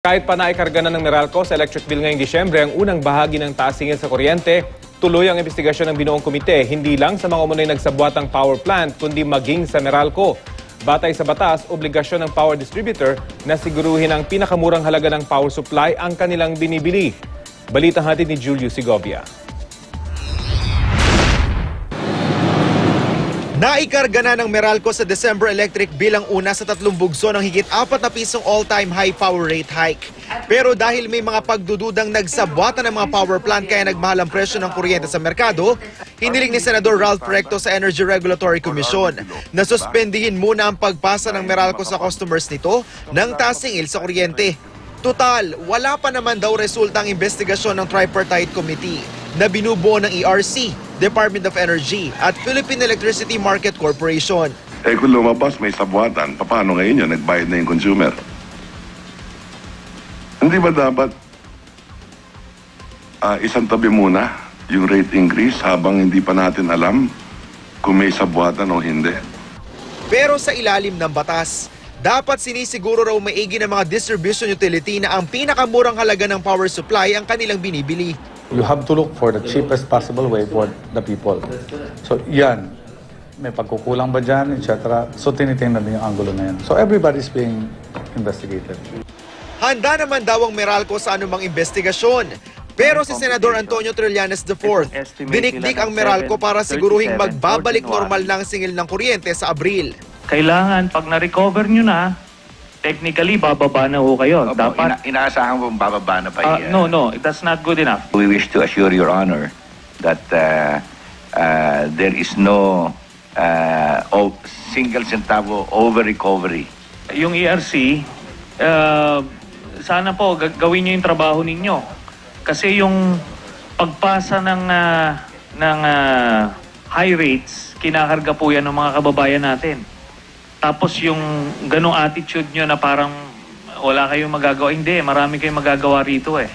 Kahit pa naikarga na ng Meralco sa electric bill ngayong Disyembre ang unang bahagi ng taas singil sa kuryente, tuloy ang investigasyon ng binuong komite, hindi lang sa mga umunoy nagsabwatang power plant, kundi maging sa Meralco. Batay sa batas, obligasyon ng power distributor na siguruhin ang pinakamurang halaga ng power supply ang kanilang binibili. Balitang hatid ni Julio Segovia. Naikarga na ng Meralco sa December electric bill ang una sa 3 bugso ng higit 4 na pisong all-time high power rate hike. Pero dahil may mga pagdududang nagsabwatan ng mga power plant kaya nagmahal ang presyo ng kuryente sa merkado, hiniling ni Senador Ralph Recto sa Energy Regulatory Commission na suspendihin muna ang pagpasa ng Meralco sa customers nito ng taas singil sa kuryente. Total, wala pa naman daw resulta ang investigasyon ng Tripartite Committee na binubuo ng ERC, Department of Energy at Philippine Electricity Market Corporation. Kung lumabas may sabwatan, paano ngayon yun? Nagbayad na yung consumer. Hindi ba dapat isang tabi muna yung rate increase habang hindi pa natin alam kung may sabwatan o hindi? Pero sa ilalim ng batas, dapat sinisiguro raw maigi ng mga distribution utility na ang pinakamurang halaga ng power supply ang kanilang binibili. You have to look for the cheapest possible way for the people. So yan, may pagkukulang ba dyan, etc. So tinitingnan din yung angulo na yan. So everybody's being investigated. Handa naman daw ang Meralco sa anumang investigasyon. Pero si Senador Antonio Trillanes IV, dinikdik ang Meralco para siguruhing magbabalik normal na ang singil ng kuryente sa Abril. Kailangan pag na-recover nyo na, technically, bababa na ho kayo. Opo, dapat inaasahan mo bababa na pa no, that's not good enough. We wish to assure Your Honor that there is no single centavo over recovery. Yung ERC, sana po gawin nyo yung trabaho ninyo. Kasi yung pagpasa ng high rates, kinakarga po yan ng mga kababayan natin. Tapos yung ganong attitude nyo na parang wala kayong magagawa. Hindi, marami kayong magagawa rito eh.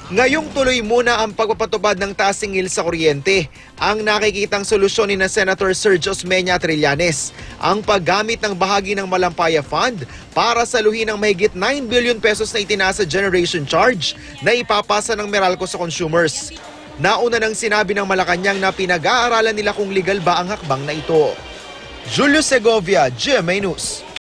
Ngayong tuloy muna ang pagpapatubad ng taas singil sa kuryente. Ang nakikitang solusyon ni na Senator Serge Osmeña Trillanes, ang paggamit ng bahagi ng Malampaya Fund para saluhin ang mahigit 9 billion pesos na itinasa generation charge na ipapasa ng Meralco sa consumers. Nauna nang sinabi ng Malacanang na pinag-aaralan nila kung legal ba ang hakbang na ito. Julio Segovia, GMA News.